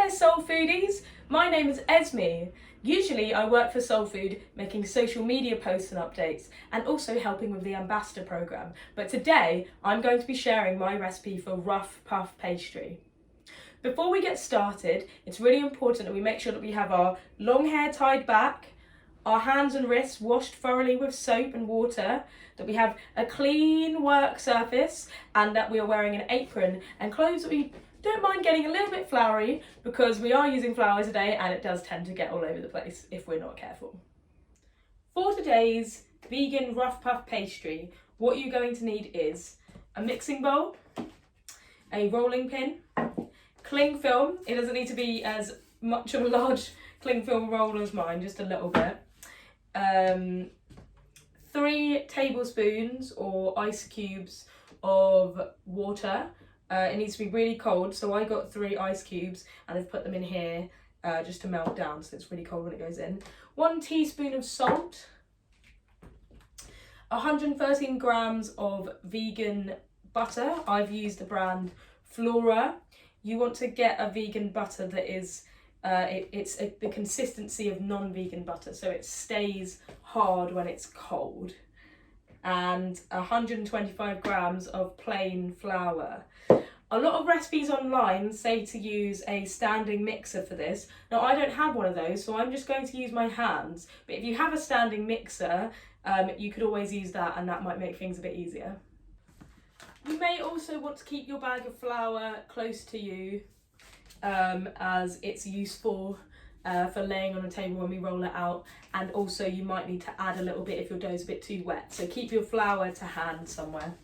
there Soul Foodies, my name is Esme. Usually I work for Soul Food making social media posts and updates and also helping with the ambassador programme, but today I'm going to be sharing my recipe for rough puff pastry. Before we get started, it's really important that we make sure that we have our long hair tied back, our hands and wrists washed thoroughly with soap and water, that we have a clean work surface, and that we are wearing an apron and clothes that we don't mind getting a little bit floury because we are using flour today and it does tend to get all over the place if we're not careful. For today's vegan rough puff pastry, what you're going to need is a mixing bowl, a rolling pin, cling film. It doesn't need to be as much of a large cling film roll as mine, just a little bit. 3 tablespoons or ice cubes of water. It needs to be really cold, so I got 3 ice cubes and I've put them in here just to melt down, so it's really cold when it goes in. 1 teaspoon of salt, 113 grams of vegan butter. I've used the brand Flora. You want to get a vegan butter that is the consistency of non-vegan butter, so it stays hard when it's cold. And 125 grams of plain flour. A lot of recipes online say to use a standing mixer for this. Now I don't have one of those, so I'm just going to use my hands. But if you have a standing mixer, you could always use that, and that might make things a bit easier. You may also want to keep your bag of flour close to you, as it's useful for laying on a table when we roll it out, and also you might need to add a little bit if your dough's a bit too wet, so keep your flour to hand somewhere.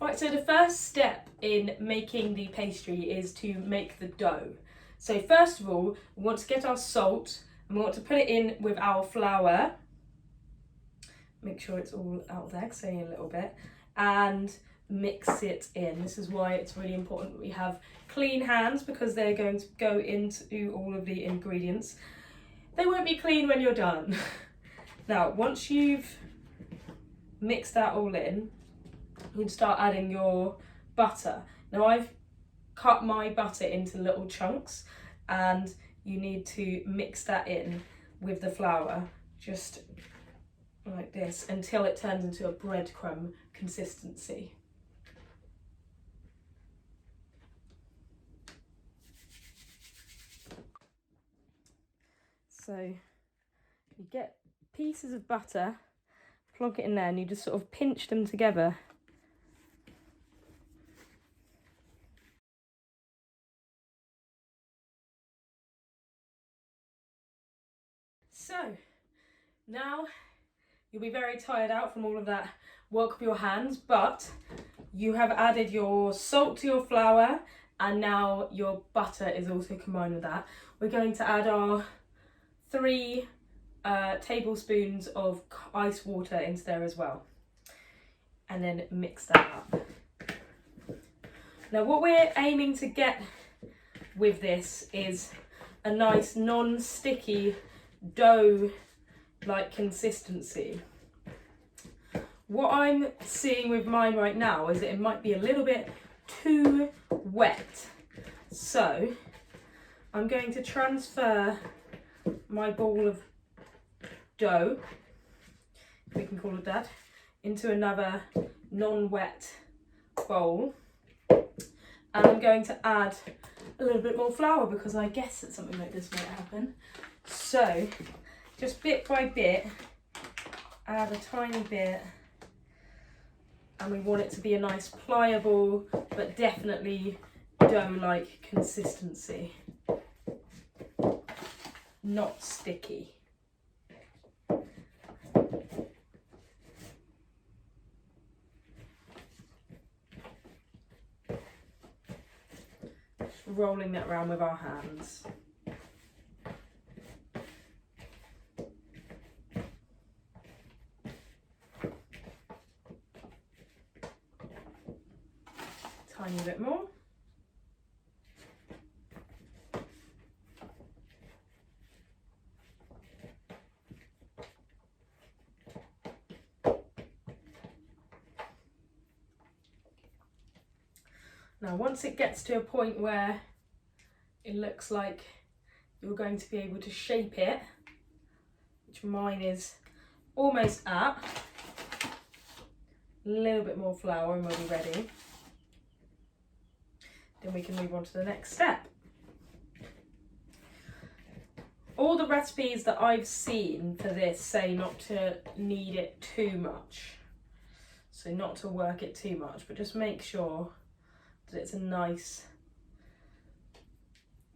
Right, so the first step in making the pastry is to make the dough. So first of all, we want to get our salt and we want to put it in with our flour. Make sure it's all out there, so a little bit, and mix it in. This is why it's really important that we have clean hands, because they're going to go into all of the ingredients. They won't be clean when you're done. Now, once you've mixed that all in, you can start adding your butter. Now I've cut my butter into little chunks, and you need to mix that in with the flour, just like this, until it turns into a breadcrumb consistency. So you get pieces of butter, plonk it in there, and you just sort of pinch them together. So now you'll be very tired out from all of that work with your hands, but you have added your salt to your flour, and now your butter is also combined with that. We're going to add our 3 tablespoons of ice water into there as well, and then mix that up. Now what we're aiming to get with this is a nice non-sticky dough-like consistency. What I'm seeing with mine right now is that it might be a little bit too wet, so I'm going to transfer my ball of dough, if we can call it that, into another non-wet bowl, and I'm going to add a little bit more flour because I guess that something like this might happen. So just bit by bit add a tiny bit, and we want it to be a nice pliable but definitely dough-like consistency, not sticky. Just rolling that around with our hands. Tiny bit more. Now once it gets to a point where it looks like you're going to be able to shape it, which mine is almost at. A little bit more flour and we'll be ready. Then we can move on to the next step. All the recipes that I've seen for this say not to knead it too much. So not to work it too much, but just make sure that it's a nice,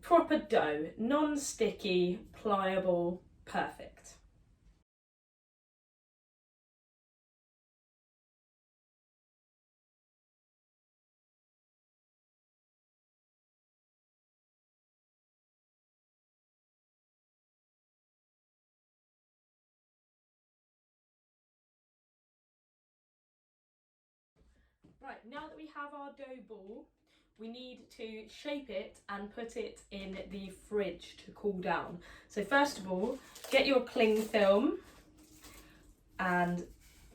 proper dough, non-sticky, pliable, perfect. Right, now that we have our dough ball, we need to shape it and put it in the fridge to cool down. So first of all, get your cling film and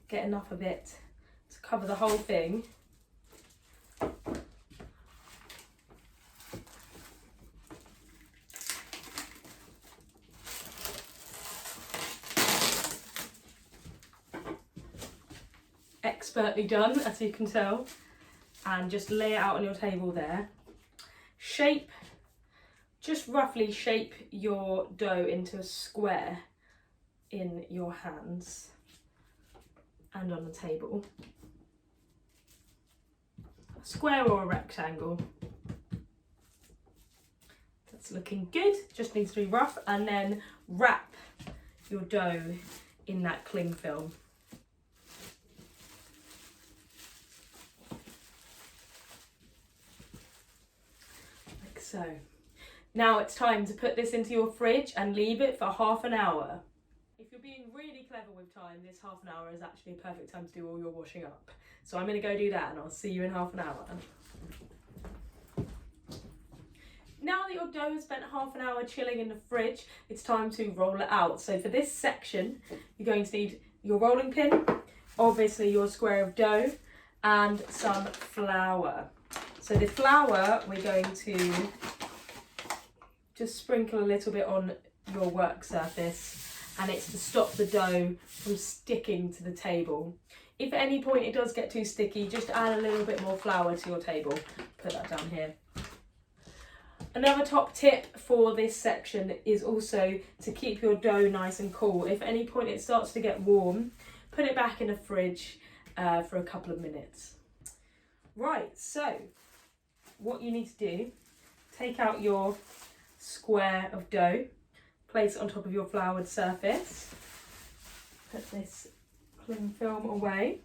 get enough of it to cover the whole thing. Expertly done, as you can tell, and just lay it out on your table there. Shape, just roughly shape your dough into a square in your hands and on the table. A square or a rectangle. That's looking good, just needs to be rough, and then wrap your dough in that cling film. So now it's time to put this into your fridge and leave it for half an hour. If you're being really clever with time, this half an hour is actually a perfect time to do all your washing up. So I'm going to go do that and I'll see you in half an hour. Now that your dough has spent half an hour chilling in the fridge, it's time to roll it out. So for this section, you're going to need your rolling pin, obviously your square of dough, and some flour. So the flour, we're going to just sprinkle a little bit on your work surface, and it's to stop the dough from sticking to the table. If at any point it does get too sticky, just add a little bit more flour to your table. Put that down here. Another top tip for this section is also to keep your dough nice and cool. If at any point it starts to get warm, put it back in the fridge for a couple of minutes. Right, so what you need to do, take out your square of dough, place it on top of your floured surface, put this cling film away,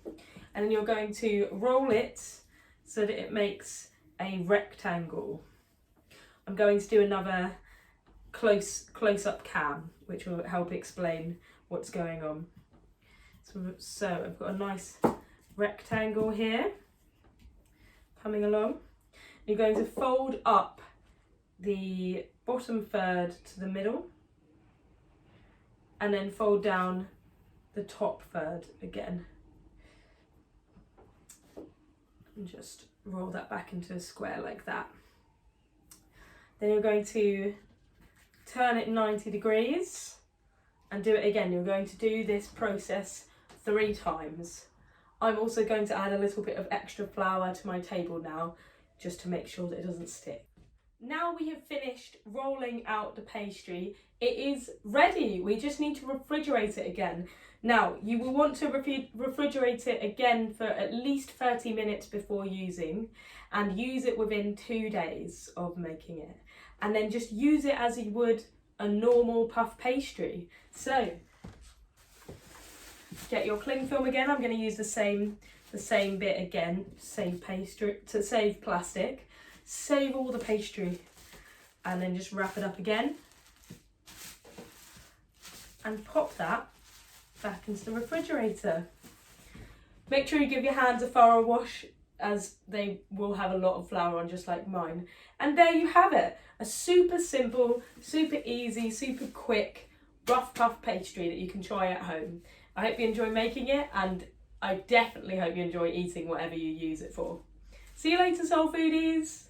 and then you're going to roll it so that it makes a rectangle. I'm going to do another close-up cam, which will help explain what's going on. So I've got a nice rectangle here coming along. You're going to fold up the bottom third to the middle and then fold down the top third again. And just roll that back into a square like that. Then you're going to turn it 90 degrees and do it again. You're going to do this process 3 times. I'm also going to add a little bit of extra flour to my table now, just to make sure that it doesn't stick. Now we have finished rolling out the pastry, it is ready. We just need to refrigerate it again. Now, you will want to refrigerate it again for at least 30 minutes before using, and use it within 2 days of making it. And then just use it as you would a normal puff pastry. So, get your cling film again. I'm going to use the same bit again. Save pastry to save plastic. Save all the pastry, and then just wrap it up again and pop that back into the refrigerator. Make sure you give your hands a thorough wash, as they will have a lot of flour on, just like mine. And there you have it, a super simple, super easy, super quick rough puff pastry that you can try at home. I hope you enjoy making it, and I definitely hope you enjoy eating whatever you use it for. See you later, soul foodies.